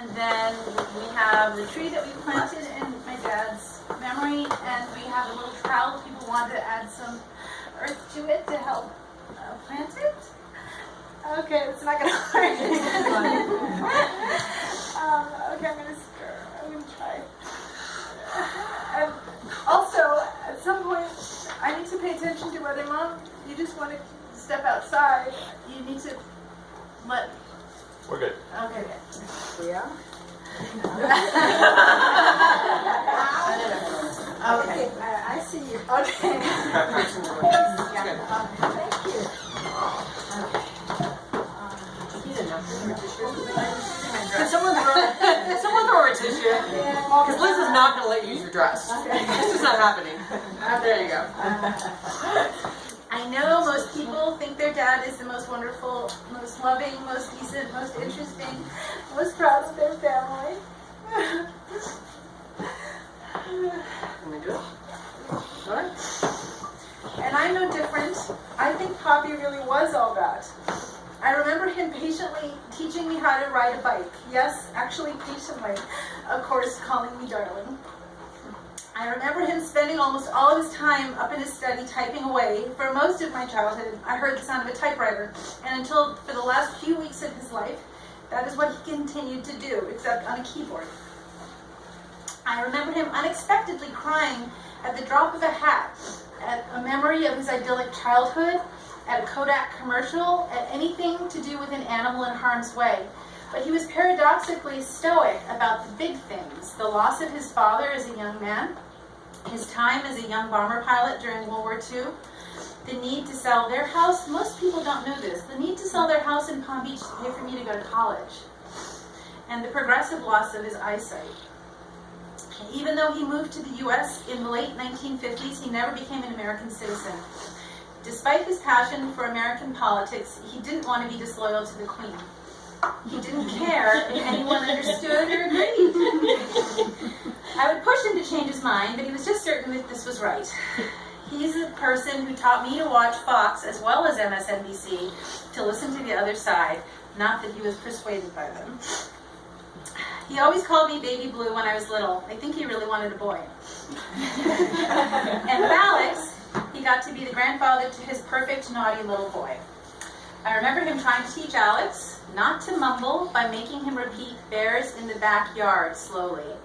And then we have the tree that we planted in my dad's memory, and we have a little trowel if people want to add some earth to it to help plant it. Okay, it's not gonna work. Okay, I'm gonna try. And also, at some point, I need to pay attention to whether, Mom, you just want to step outside. You need to let. We're good. Okay, good. Yeah. Okay. I see you. Okay. Thank you. Can someone throw a tissue? Because Liz is not going to let you use your dress. This is not happening. There you go. I know most people think their dad is the most wonderful, most loving, most decent, most interesting, most proud of their family. Can we do it? All right. And I'm no different. I think Poppy really was all that. I remember him patiently teaching me how to ride a bike. Yes, actually patiently. Of course, calling me darling. I remember him spending almost all of his time up in his study typing away. For most of my childhood, I heard the sound of a typewriter, and until for the last few weeks of his life, that is what he continued to do, except on a keyboard. I remember him unexpectedly crying at the drop of a hat, at a memory of his idyllic childhood, at a Kodak commercial, at anything to do with an animal in harm's way. But he was paradoxically stoic about the big things: the loss of his father as a young man, his time as a young bomber pilot during World War II, the need to sell their house. Most people don't know this. The need to sell their house in Palm Beach to pay for me to go to college, and the progressive loss of his eyesight. Even though he moved to the U.S. in the late 1950s, he never became an American citizen. Despite his passion for American politics, he didn't want to be disloyal to the Queen. He didn't care if anyone understood or agreed. I would push him to change his mind, but he was just certain that this was right. He's a person who taught me to watch Fox as well as MSNBC, to listen to the other side, not that he was persuaded by them. He always called me Baby Blue when I was little. I think he really wanted a boy. And with Alex, he got to be the grandfather to his perfect, naughty little boy. I remember him trying to teach Alex not to mumble by making him repeat "bears in the backyard" slowly.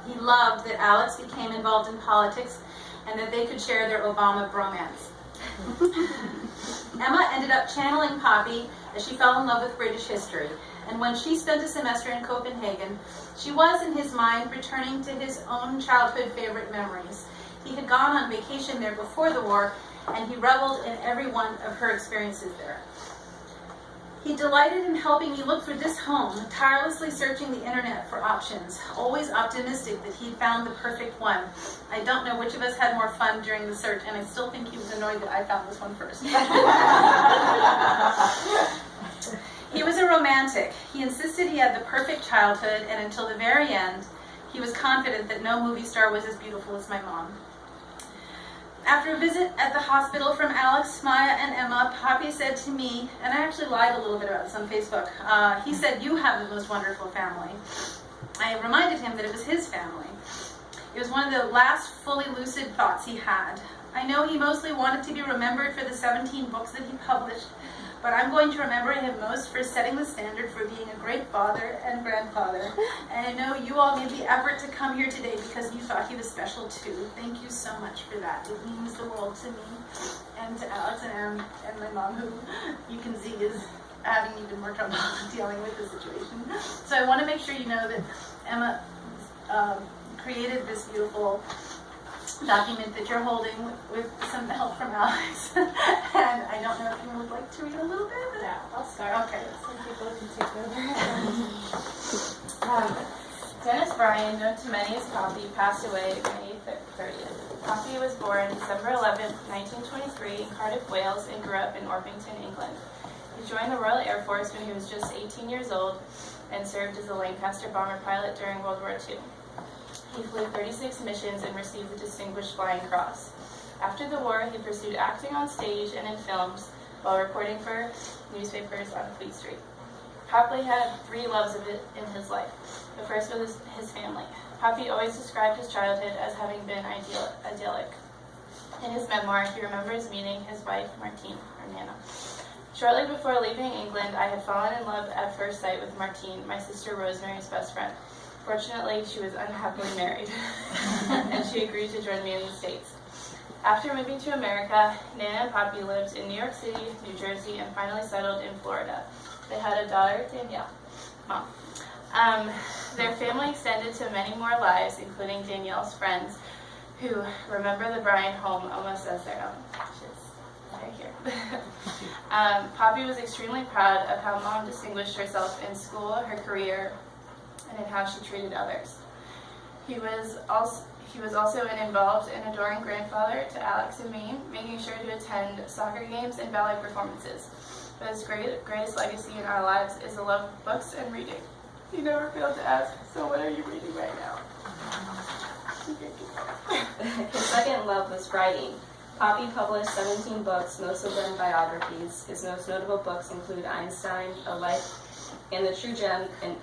He loved that Alex became involved in politics and that they could share their Obama bromance. Emma ended up channeling Poppy as she fell in love with British history. And when she spent a semester in Copenhagen, she was, in his mind, returning to his own childhood favorite memories. He had gone on vacation there before the war, and he reveled in every one of her experiences there. He delighted in helping me look for this home, tirelessly searching the internet for options, always optimistic that he'd found the perfect one. I don't know which of us had more fun during the search, and I still think he was annoyed that I found this one first. He was a romantic. He insisted he had the perfect childhood, and until the very end, he was confident that no movie star was as beautiful as my mom. After a visit at the hospital from Alex, Maya, and Emma, Poppy said to me, and I actually lied a little bit about this on Facebook, he said, "You have the most wonderful family." I reminded him that it was his family. It was one of the last fully lucid thoughts he had. I know he mostly wanted to be remembered for the 17 books that he published, but I'm going to remember him most for setting the standard for being a great father and grandfather. And I know you all made the effort to come here today because you thought he was special too. Thank you so much for that. It means the world to me and to Alex and my mom, who you can see is having even more trouble dealing with the situation. So I want to make sure you know that Emma created this beautiful document that you're holding with some help from Alex. And I don't know if you would like to read a little bit of it. Yeah, I'll start. Okay. Some people can take over. Denis Bryan, known to many as Poppy, passed away May 30th. Poppy was born December 11th, 1923 in Cardiff, Wales, and grew up in Orpington, England. He joined the Royal Air Force when he was just 18 years old and served as a Lancaster bomber pilot during World War II. He flew 36 missions and received the Distinguished Flying Cross. After the war, he pursued acting on stage and in films while reporting for newspapers on Fleet Street. Poppy had three loves of it in his life. The first was his family. Poppy always described his childhood as having been idyllic. In his memoir, he remembers meeting his wife, Martine, or Nana. Shortly before leaving England, I had fallen in love at first sight with Martine, my sister Rosemary's best friend. Fortunately, she was unhappily married, and she agreed to join me in the States. After moving to America, Nana and Poppy lived in New York City, New Jersey, and finally settled in Florida. They had a daughter, Danielle. Mom. Their family extended to many more lives, including Danielle's friends, who remember the Bryan home almost as their own, which is right here. Poppy was extremely proud of how Mom distinguished herself in school, her career, and in how she treated others. He was also an involved and adoring grandfather to Alex and me, making sure to attend soccer games and ballet performances. But his greatest legacy in our lives is the love of books and reading. He never failed to ask, "So what are you reading right now?" His second love was writing. Poppy published 17 books, most of them biographies. His most notable books include Einstein, A Life, and The True Gem, an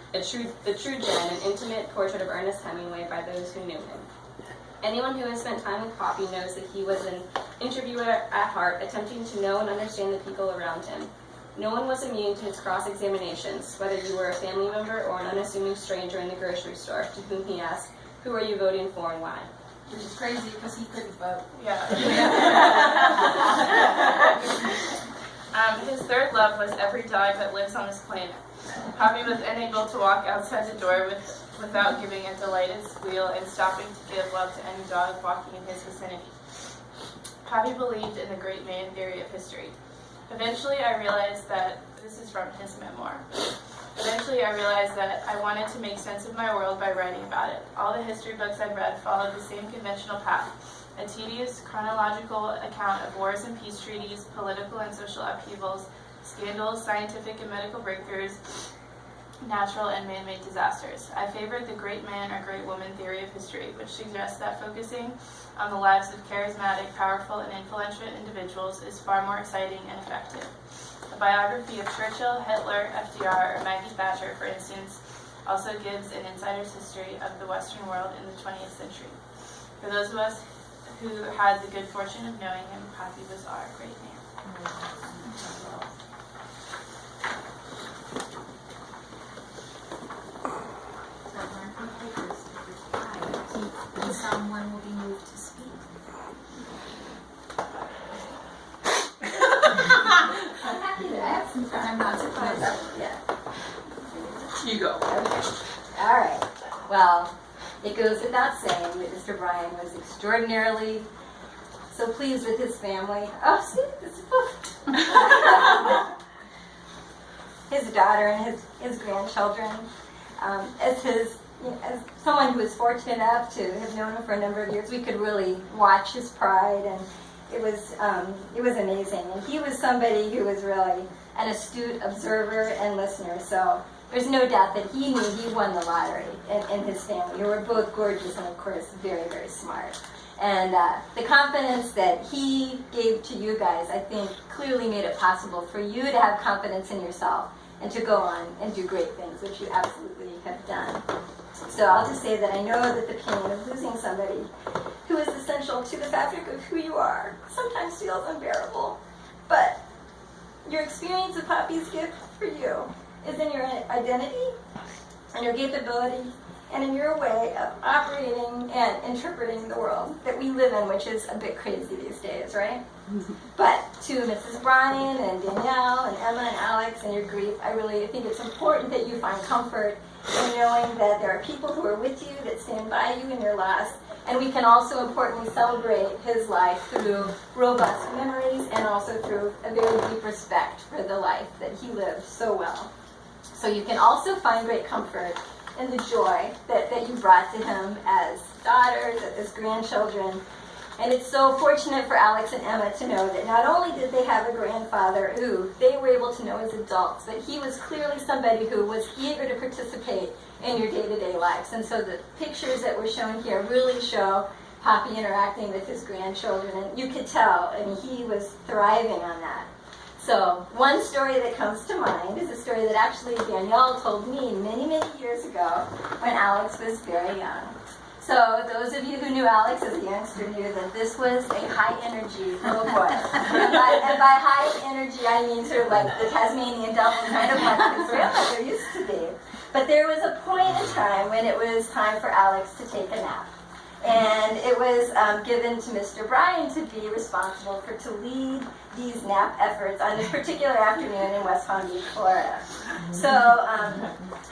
intimate portrait of Ernest Hemingway by those who knew him. Anyone who has spent time with Poppy knows that he was an interviewer at heart, attempting to know and understand the people around him. No one was immune to his cross-examinations, whether you were a family member or an unassuming stranger in the grocery store, to whom he asked, "Who are you voting for and why?" Which is crazy because he couldn't vote. Yeah. His third love was every dog that lives on this planet. Poppy was unable to walk outside the door without giving a delighted squeal and stopping to give love to any dog walking in his vicinity. Poppy believed in the great man theory of history. Eventually, I realized that this is from his memoir. I wanted to make sense of my world by writing about it. All the history books I'd read followed the same conventional path: a tedious chronological account of wars and peace treaties, political and social upheavals, scandals, scientific and medical breakthroughs, natural and man-made disasters. I favored the great man or great woman theory of history, which suggests that focusing on the lives of charismatic, powerful, and influential individuals is far more exciting and effective. A biography of Churchill, Hitler, FDR, or Maggie Thatcher, for instance, also gives an insider's history of the Western world in the 20th century. For those of us who had the good fortune of knowing him, Poppy was our great man. Someone will be moved to speak. I'm happy to ask some time. I'm not surprised. Yeah. You go. Okay. All right. Well, it goes without saying that Mr. Bryan was extraordinarily so pleased with his family. Oh, see, this his daughter and his grandchildren. As someone who was fortunate enough to have known him for a number of years, we could really watch his pride, and it was amazing. And he was somebody who was really an astute observer and listener. So there's no doubt that he knew he won the lottery in his family, who were both gorgeous and, of course, very, very smart. And the confidence that he gave to you guys, I think, clearly made it possible for you to have confidence in yourself and to go on and do great things, which you absolutely have done. So I'll just say that I know that the pain of losing somebody who is essential to the fabric of who you are sometimes feels unbearable. But your experience of Poppy's gift for you is in your identity and your capability and in your way of operating and interpreting the world that we live in, which is a bit crazy these days, right? But to Mrs. Bryan and Danielle and Emma and Alex and your grief, I really think it's important that you find comfort in knowing that there are people who are with you, that stand by you in your loss, and we can also importantly celebrate his life through robust memories and also through a very deep respect for the life that he lived so well. So you can also find great comfort in the joy that you brought to him as daughters, as grandchildren. And it's so fortunate for Alex and Emma to know that not only did they have a grandfather who they were able to know as adults, but he was clearly somebody who was eager to participate in your day-to-day lives. And so the pictures that we're showing here really show Poppy interacting with his grandchildren, and you could tell, I mean, he was thriving on that. So one story that comes to mind is a story that actually Danielle told me many, many years ago when Alex was very young. So those of you who knew Alex as a youngster knew that this was a high-energy little boy. And by high energy, I mean sort of like the Tasmanian devil, kind of like his grandmother used to be. But there was a point in time when it was time for Alex to take a nap. And it was given to Mr. Bryan to be responsible to lead these nap efforts on this particular afternoon in West Palm Beach, Florida. So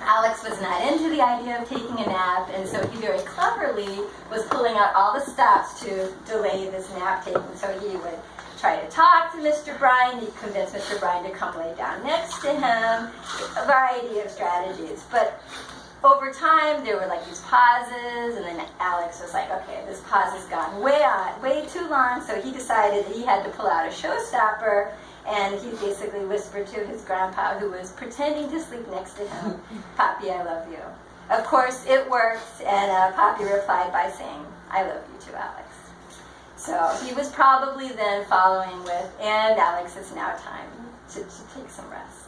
Alex was not into the idea of taking a nap, and so he very cleverly was pulling out all the stops to delay this nap taking. So he would try to talk to Mr. Bryan, he'd convince Mr. Bryan to come lay down next to him, a variety of strategies. But over time, there were like these pauses, and then Alex was like, okay, this pause has gone way too long, so he decided that he had to pull out a showstopper, and he basically whispered to his grandpa, who was pretending to sleep next to him, "Papi, I love you." Of course, it worked, and Papi replied by saying, "I love you too, Alex." So he was probably then following with, "And Alex, it's now time to take some rest."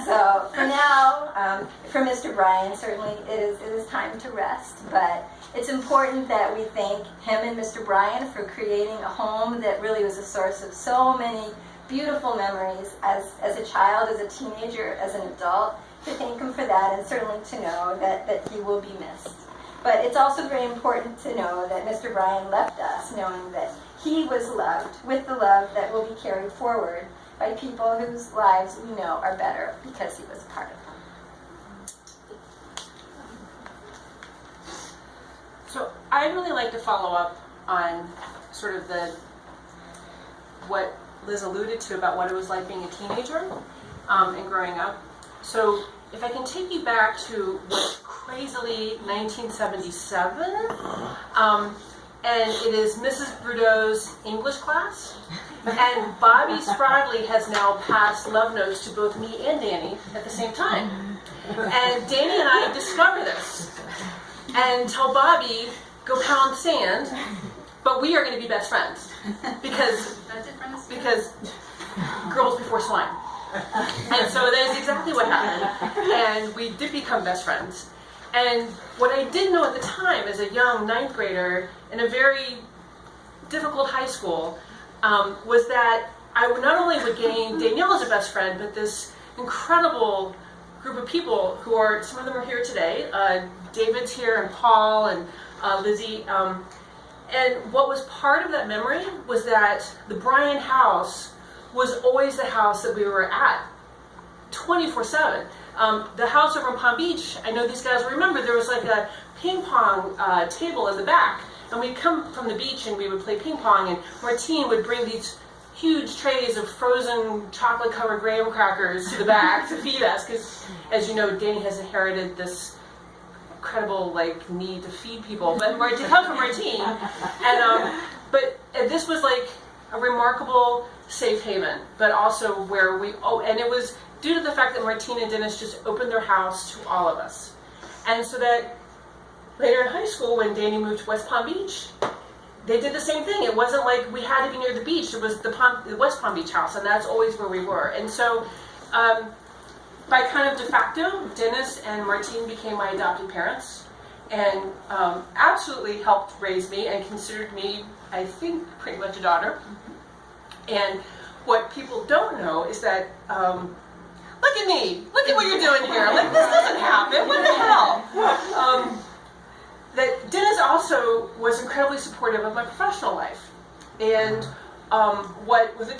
So for now, for Mr. Bryan, certainly it is time to rest, but it's important that we thank him and Mr. Bryan for creating a home that really was a source of so many beautiful memories as a child, as a teenager, as an adult, to thank him for that, and certainly to know that he will be missed. But it's also very important to know that Mr. Bryan left us knowing that he was loved with the love that will be carried forward by people whose lives we know are better because he was a part of them. So I'd really like to follow up on sort of what Liz alluded to about what it was like being a teenager and growing up. So if I can take you back to what's crazily 1977, and it is Mrs. Brudeau's English class. And Bobby Spragley has now passed love notes to both me and Danny at the same time. And Danny and I discover this and tell Bobby, go pound sand, but we are going to be best friends. Because girls before swine. And so that is exactly what happened. And we did become best friends. And what I didn't know at the time as a young 9th grader in a very difficult high school was that I would not only would gain Danielle as a best friend, but this incredible group of people who are, some of them are here today. David's here, and Paul, and Lizzie. And what was part of that memory was that the Bryan house was always the house that we were at 24/7. The house over in Palm Beach, I know these guys will remember, there was like a ping pong table in the back. And we'd come from the beach and we would play ping pong, and Martine would bring these huge trays of frozen chocolate-covered graham crackers to the back to feed us, because, as you know, Danny has inherited this incredible need to feed people. But it comes from Martine, and but this was like a remarkable safe haven, but also where and it was due to the fact that Martine and Denis just opened their house to all of us, and so that. Later in high school, when Danny moved to West Palm Beach, they did the same thing. It wasn't like we had to be near the beach. It was the West Palm Beach house, and that's always where we were. And so, by kind of de facto, Denis and Martine became my adopted parents, and absolutely helped raise me and considered me, I think, pretty much a daughter. And what people don't know is that, look at me, look at what you're doing here. Like, this doesn't happen. What the hell? That Denis also was incredibly supportive of my professional life, and what was an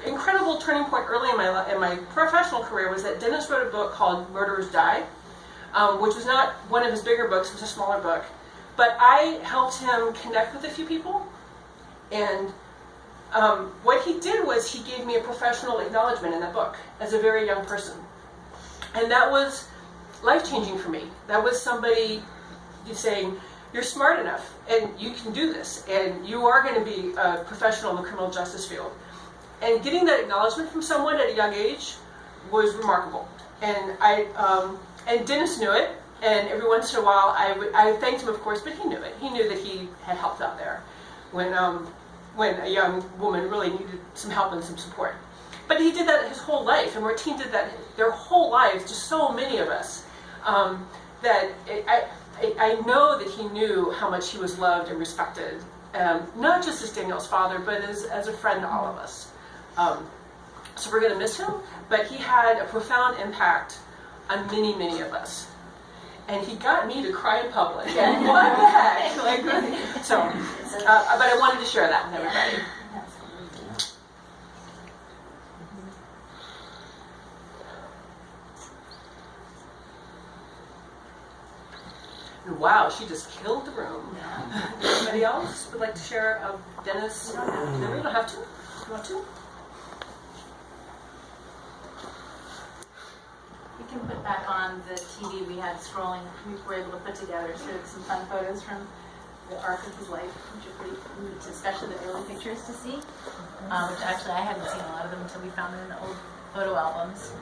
incredible turning point early in my professional career was that Denis wrote a book called Murderers Die, which was not one of his bigger books, it was a smaller book, but I helped him connect with a few people, and what he did was he gave me a professional acknowledgement in that book as a very young person, and that was life-changing for me. That was somebody saying, you're smart enough, and you can do this, and you are going to be a professional in the criminal justice field. And getting that acknowledgement from someone at a young age was remarkable. And and Denis knew it, and every once in a while I thanked him, of course, but he knew it. He knew that he had helped out there when a young woman really needed some help and some support. But he did that his whole life, and Martine did that their whole lives, just so many of us, that I know that he knew how much he was loved and respected, not just as Daniel's father, but as a friend to all of us. So we're going to miss him, but he had a profound impact on many, many of us. And he got me to cry in public. And what the heck? Like, so, but I wanted to share that with everybody. And wow, she just killed the room. Anybody else would like to share of Dennis? No, you don't have to. You want to? We can put back on the TV we had scrolling. We were able to put together some fun photos from the arc of his life, which are pretty neat, especially the early pictures to see. Which actually I hadn't seen a lot of them until we found them in the old photo albums.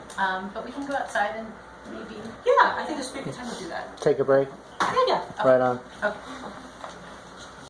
But we can go outside and maybe. Yeah, I think it's a good time to do that. Take a break. Yeah. Right on. Okay.